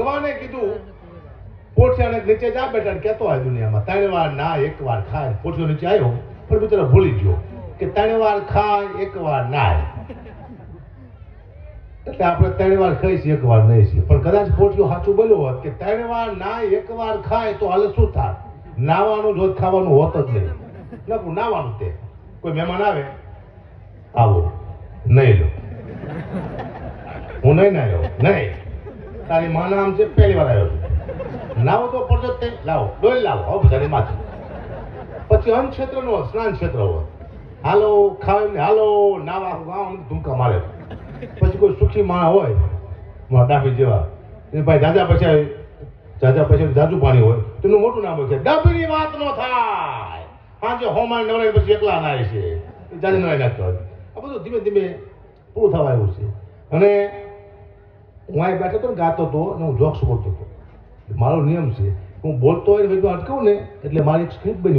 ભગવાને કીધું પોઠિયાને નીચે જા બેટા કેતો હોય દુનિયામાં 3 વાર ના 1 વાર ખાય. પોઠિયો નીચે આવ્યો પણ બિચારો ભૂલી ગયો કે 3 વાર ખાય 1 વાર નાય. એટલે આપણે 3 વાર ખાઈશું 1 વાર નહીં છીએ. પણ કદાચ પોઠિયો સાચું બોલ્યો હોત કે 3 વાર નાય 1 વાર ખાય તો હાલે શું થાય? નાવાનું જોત ખાવાનું હોત જ નહીં. નકું નાવાનું તે કોઈ મહેમાન આવે આવો નહીં લો હું નહીં નાયો નહીં તારી માના આમ છે પહેલી વાર આવ્યો છું નાવો તો પડતો જ તે લાવો ડોલ લાવો હવે બધાની માથે. પછી અન્ન ક્ષેત્ર નો સ્નાન ક્ષેત્ર હોય હાલો ખાવ હાલો નાવા ગામ ધૂમકા મારે. પછી કોઈ સુખી માણસ હોય મારા ડાભી જેવા એ ભાઈ જાજા પછી જાજુ પાણી હોય તેનું મોટું નામ હોય છે ડાભીની વાત ન થાય. હા જે હોમાન નવરાય પછી એકલા નાય છે જાજુ નવાય નાખતો હોય. આ બધું ધીમે ધીમે પૂરું થવા આવ્યું છે. અને હું અહીં બેઠો હતો ને ગાતો હતો અને હું જોક્સ બોલતો હતો. મારો નિયમ છે હું બોલતો હોય ને અટકાવું ને એટલે મારી એક સ્ક્રિપ્ટ બની